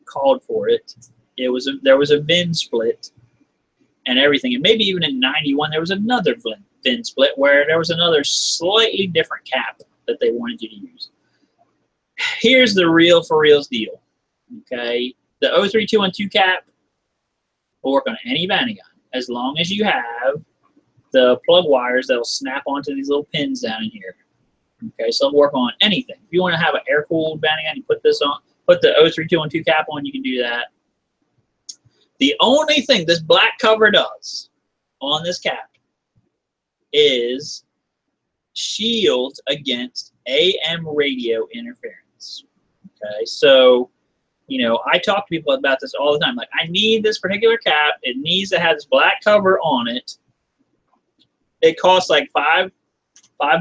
S1: called for it. There was a VIN split and everything, and maybe even in 91 there was another VIN split where there was another slightly different cap that they wanted you to use. Here's the real for reals deal. Okay, the 03212 cap will work on any Vanagon as long as you have the plug wires that'll snap onto these little pins down in here. Okay, so it'll work on anything. If you want to have an air-cooled Vanagon, you put this on, put the 03212 cap on, you can do that. The only thing this black cover does on this cap is shield against AM radio interference. Okay, so I talk to people about this all the time. Like, I need this particular cap. It needs to have this black cover on it. It costs like $5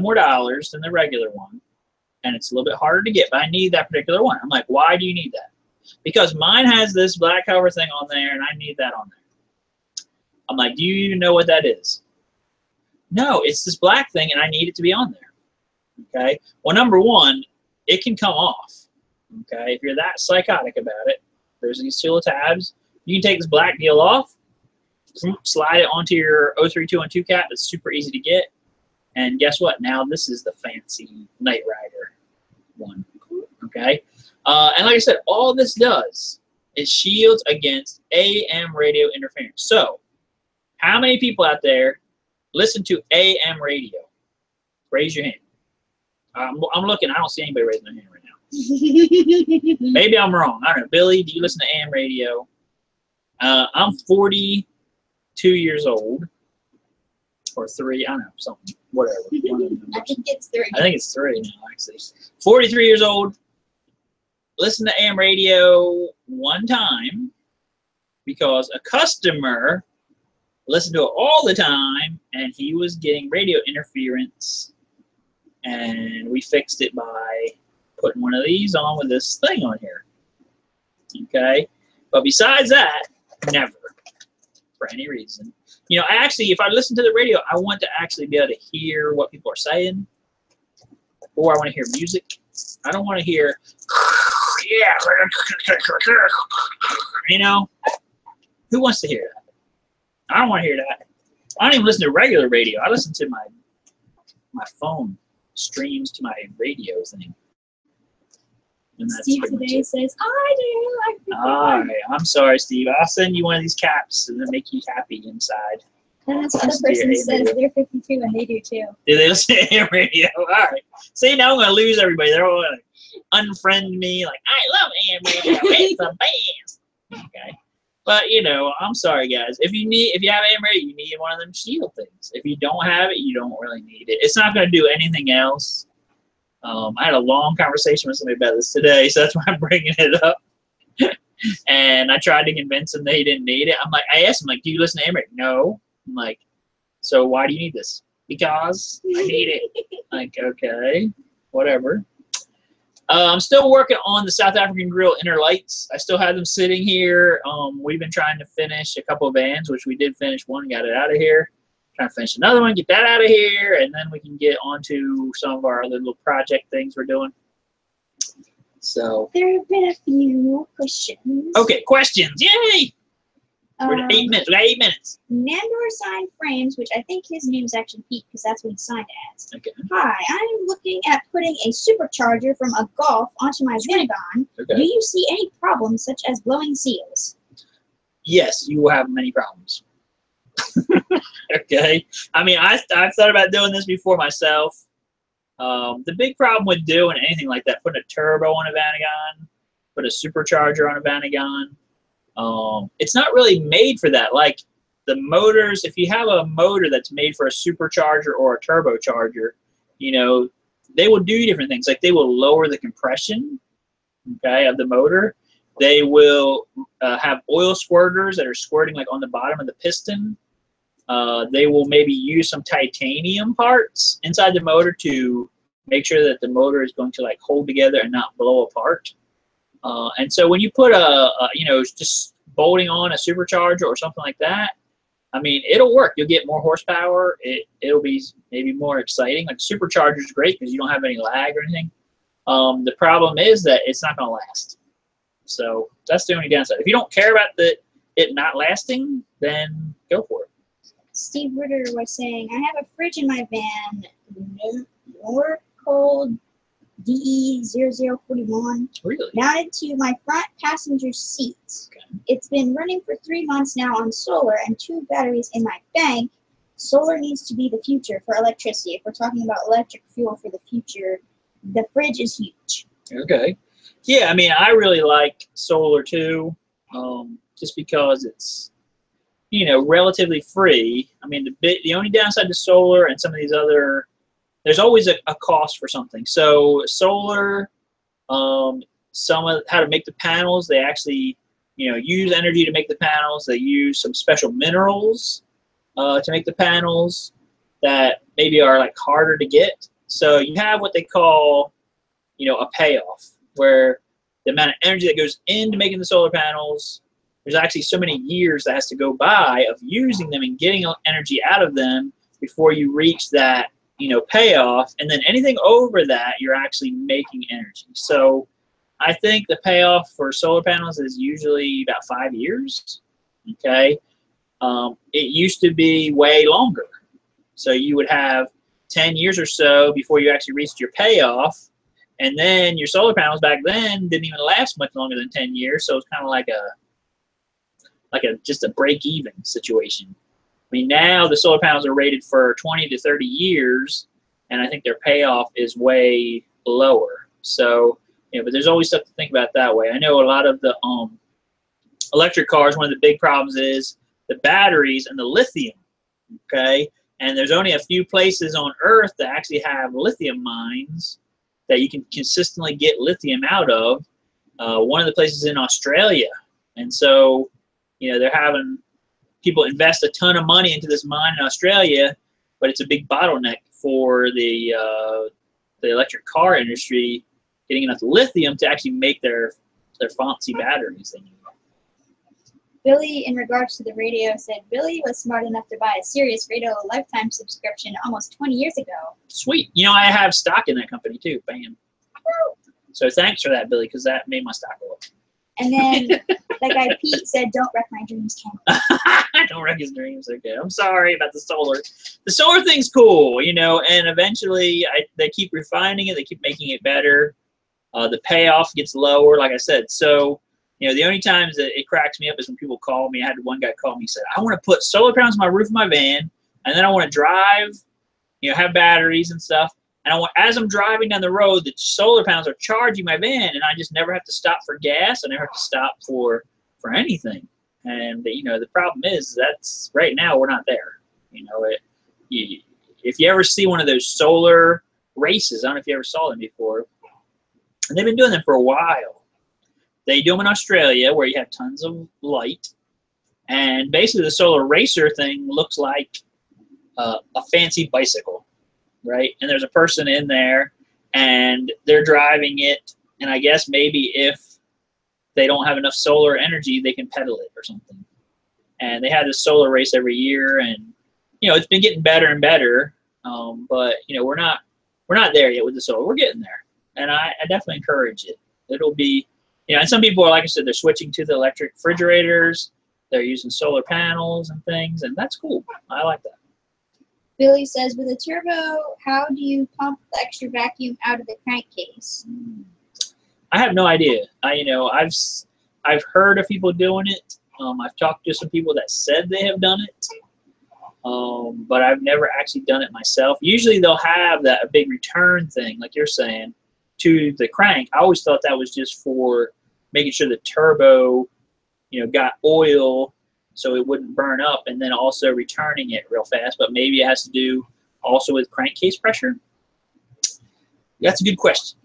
S1: more than the regular one, and it's a little bit harder to get, but I need that particular one. I'm like, why do you need that? Because mine has this black cover thing on there, and I need that on there. I'm like, do you even know what that is? No, it's this black thing, and I need it to be on there. Okay? Well, number one, it can come off. Okay? If you're that psychotic about it, there's these two little tabs. You can take this black deal off, slide it onto your 03212 cap. It's super easy to get. And guess what? Now this is the fancy Knight Rider one. Okay? And like I said, all this does is shields against AM radio interference. So, how many people out there listen to AM radio? Raise your hand. I'm looking. I don't see anybody raising their hand right now. Maybe I'm wrong. I don't know. Billy, do you listen to AM radio? I'm 42 years old. Or 3. I don't know. Something. Whatever.
S2: I think it's 3.
S1: I think it's 3 now, actually. 43 years old. listened to AM radio one time because a customer listened to it all the time, and he was getting radio interference, and we fixed it by putting one of these on with this thing on here. Okay? But besides that, never, for any reason. You know, if I listen to the radio, I want to actually be able to hear what people are saying, or I want to hear music. I don't want to hear, yeah, you know, who wants to hear that? I don't want to hear that. I don't even listen to regular radio. I listen to my phone streams to my radio thing. And that's
S2: Steve today says, I do.
S1: All right, I'm sorry, Steve. I'll send you one of these caps and then make you happy inside.
S2: And this other person says they're 52 and they do too.
S1: Do they listen to AM radio? All right. See, now I'm going to lose everybody. They're all going to unfriend me. Like, I love AM radio. It's the best. Okay. But, you know, I'm sorry, guys. If you have AM radio, you need one of them shield things. If you don't have it, you don't really need it. It's not going to do anything else. I had a long conversation with somebody about this today, so that's why I'm bringing it up. And I tried to convince him that he didn't need it. I asked him, like, do you listen to AM radio? No. I'm like, so why do you need this? Because I need it. Like, okay, whatever. I'm still working on the South African Grill inner lights. I still have them sitting here. We've been trying to finish a couple of vans, which we did finish one, got it out of here. Trying to finish another one, get that out of here, and then we can get onto some of our other little project things we're doing. So
S2: there have been a few questions.
S1: Okay, questions. Yay! We're at 8 minutes. We got 8 minutes.
S2: Nandor signed frames, which I think his name is actually Pete because that's what he signed as.
S1: Okay.
S2: Hi, I'm looking at putting a supercharger from a Golf onto my Vanagon. Okay. Do you see any problems such as blowing seals?
S1: Yes, you will have many problems. Okay. I mean, I've thought about doing this before myself. The big problem with doing anything like that, putting a turbo on a Vanagon, put a supercharger on a Vanagon, it's not really made for that. Like the motors, if you have a motor that's made for a supercharger or a turbocharger, you know, they will do different things. Like they will lower the compression, okay, of the motor. They will have oil squirters that are squirting like on the bottom of the piston. They will maybe use some titanium parts inside the motor to make sure that the motor is going to like hold together and not blow apart. And so when you put you know, just bolting on a supercharger or something like that, I mean, it'll work. You'll get more horsepower. It'll be maybe more exciting. Like supercharger is great because you don't have any lag or anything. The problem is that it's not going to last. So that's the only downside. If you don't care about it not lasting, then go for it.
S2: Steve Ritter was saying, I have a fridge in my van, Norcold DE0041,
S1: really?
S2: Mounted to my front passenger seat. Okay. It's been running for 3 months now on solar and 2 batteries in my bank. Solar needs to be the future for electricity. If we're talking about electric fuel for the future, the fridge is huge.
S1: Okay. Yeah, I mean, I really like solar too, just because it's, you know, relatively free. I mean, the only downside to solar and some of these other, there's always a cost for something. So solar, some of how to make the panels, they actually, you know, use energy to make the panels. They use some special minerals to make the panels that maybe are like harder to get. So you have what they call, you know, a payoff, where the amount of energy that goes into making the solar panels, there's actually so many years that has to go by of using them and getting energy out of them before you reach that, you know, payoff. And then anything over that, you're actually making energy. So I think the payoff for solar panels is usually about 5 years. Okay. It used to be way longer. So you would have 10 years or so before you actually reached your payoff. And then your solar panels back then didn't even last much longer than 10 years. So it's kind of like just a break-even situation. I mean, now the solar panels are rated for 20 to 30 years, and I think their payoff is way lower. So, you know, but there's always stuff to think about that way. I know a lot of the electric cars, one of the big problems is the batteries and the lithium, okay? And there's only a few places on Earth that actually have lithium mines that you can consistently get lithium out of. one of the places in Australia. And so, you know, they're having people invest a ton of money into this mine in Australia, but it's a big bottleneck for the electric car industry getting enough lithium to actually make their fancy batteries they need.
S2: Billy, in regards to the radio, said Billy was smart enough to buy a Sirius Radio lifetime subscription almost 20 years ago.
S1: Sweet. You know, I have stock in that company too. Bam. So thanks for that, Billy, because that made my stock go up.
S2: And then that guy Pete said, "Don't wreck my dreams, Ken."
S1: Don't wreck his dreams. Okay, I'm sorry about the solar. The solar thing's cool, you know, and eventually they keep refining it. They keep making it better. The payoff gets lower, like I said. So, you know, the only times that it cracks me up is when people call me. I had one guy call me and said, "I want to put solar panels on my roof of my van, and then I want to drive, you know, have batteries and stuff. And I want, as I'm driving down the road, the solar panels are charging my van, and I just never have to stop for gas. I never have to stop for anything." And, you know, the problem is that's right now we're not there. You know, if you ever see one of those solar races, I don't know if you ever saw them before, and they've been doing them for a while. They do them in Australia where you have tons of light, and basically the solar racer thing looks like a fancy bicycle, right? And there's a person in there, and they're driving it, and I guess maybe if they don't have enough solar energy, they can pedal it or something. And they have this solar race every year, and you know it's been getting better and better. But you know we're not there yet with the solar. We're getting there, and I definitely encourage it. It'll be, you know, and some people are, like I said, they're switching to the electric refrigerators. They're using solar panels and things, and that's cool. I like that.
S2: Billy says, with a turbo, how do you pump the extra vacuum out of the crankcase?
S1: I have no idea. You know, I've heard of people doing it. I've talked to some people that said they have done it, but I've never actually done it myself. Usually they'll have a big return thing, like you're saying, to the crank. I always thought that was just for making sure the turbo, you know, got oil so it wouldn't burn up, and then also returning it real fast. But maybe it has to do also with crankcase pressure. That's a good question.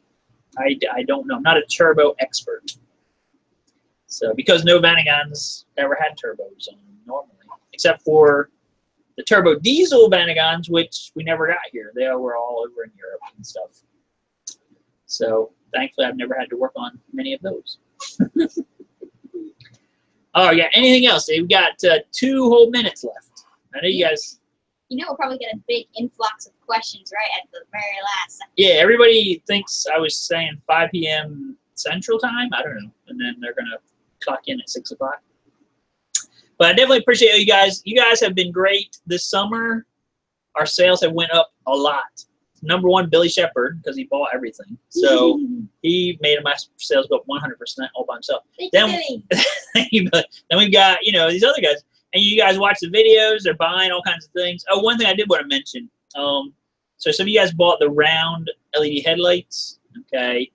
S1: I don't know. I'm not a turbo expert. So, because no Vanagons ever had turbos on them normally, except for the turbo diesel Vanagons, which we never got here. They were all over in Europe and stuff. So, thankfully, I've never had to work on many of those. Oh, yeah. Anything else? We've got 2 whole minutes left. I know you guys.
S2: You know, we'll probably get a big influx of questions right at the very last second.
S1: Yeah, everybody thinks I was saying 5 p.m. Central Time. I don't know. And then they're going to clock in at 6 o'clock. But I definitely appreciate you guys. You guys have been great this summer. Our sales have went up a lot. Number one, Billy Shepard, because he bought everything. So he made my sales go up 100% all by himself. Then we've got, you know, these other guys. And you guys watch the videos. They're buying all kinds of things. Oh, one thing I did want to mention. So some of you guys bought the round LED headlights. Okay.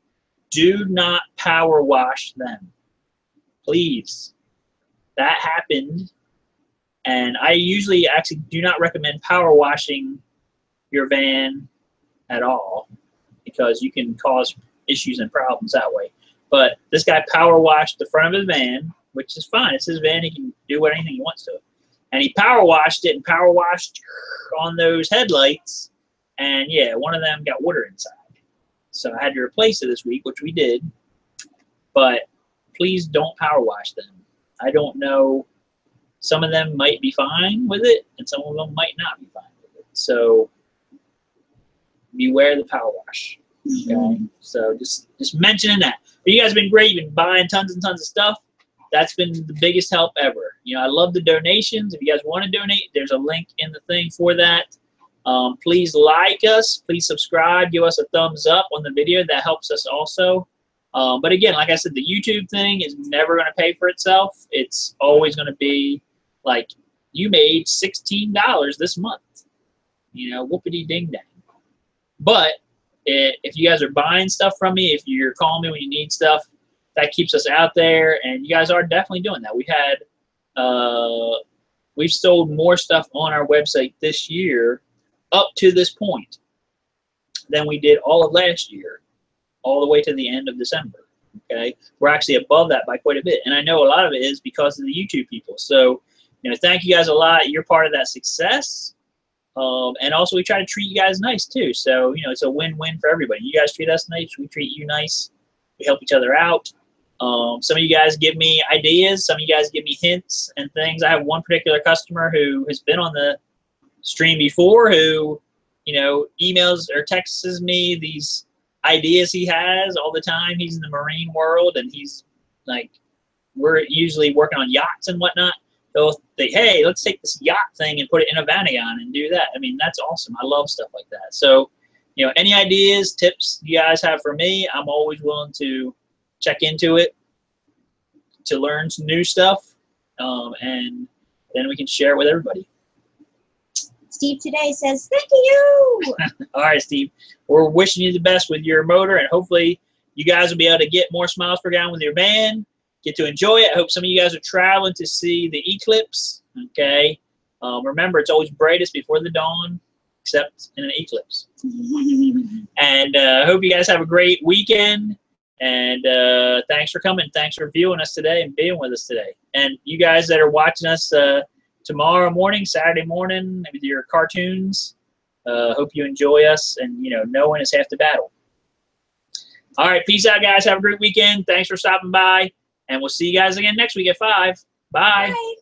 S1: Do not power wash them. Please. That happened. And I usually actually do not recommend power washing your van at all, because you can cause issues and problems that way. But this guy power washed the front of his van, which is fine. It's his van. He can do anything he wants to it. And he power washed it and power washed on those headlights. And yeah, one of them got water inside. So I had to replace it this week, which we did. But please don't power wash them. I don't know. Some of them might be fine with it, and some of them might not be fine with it. So beware the power wash. Okay, so just mentioning that. But you guys have been great. You've been buying tons and tons of stuff. That's been the biggest help ever. You know, I love the donations. If you guys want to donate, there's a link in the thing for that. Please like us. Please subscribe. Give us a thumbs up on the video. That helps us also. But again, like I said, the YouTube thing is never going to pay for itself. It's always going to be like, you made $16 this month. You know, whoopity-ding-dang. But if you guys are buying stuff from me, if you're calling me when you need stuff, that keeps us out there, and you guys are definitely doing that. We've sold more stuff on our website this year up to this point than we did all of last year, all the way to the end of December. Okay, we're actually above that by quite a bit, and I know a lot of it is because of the YouTube people. So, you know, thank you guys a lot. You're part of that success, and also we try to treat you guys nice too. So, you know, it's a win-win for everybody. You guys treat us nice, we treat you nice. We help each other out. Some of you guys give me ideas. Some of you guys give me hints and things. I have one particular customer who has been on the stream before who, you know, emails or texts me these ideas he has all the time. He's in the marine world, and he's like, we're usually working on yachts and whatnot. They'll think, hey, let's take this yacht thing and put it in a Vanagon and do that. I mean, that's awesome. I love stuff like that. So, you know, any ideas, tips you guys have for me, I'm always willing to check into it to learn some new stuff, and then we can share it with everybody.
S2: Steve today says, thank you.
S1: All right, Steve. We're wishing you the best with your motor, and hopefully you guys will be able to get more miles per gallon with your van, get to enjoy it. I hope some of you guys are traveling to see the eclipse, okay? Remember, it's always brightest before the dawn, except in an eclipse. And I hope you guys have a great weekend, and thanks for coming. Thanks for viewing us today and being with us today. And you guys that are watching us tomorrow morning, Saturday morning, with your cartoons, hope you enjoy us, and, you know, knowing is half the battle. All right, peace out, guys. Have a great weekend. Thanks for stopping by, and we'll see you guys again next week at 5. Bye.
S2: Bye.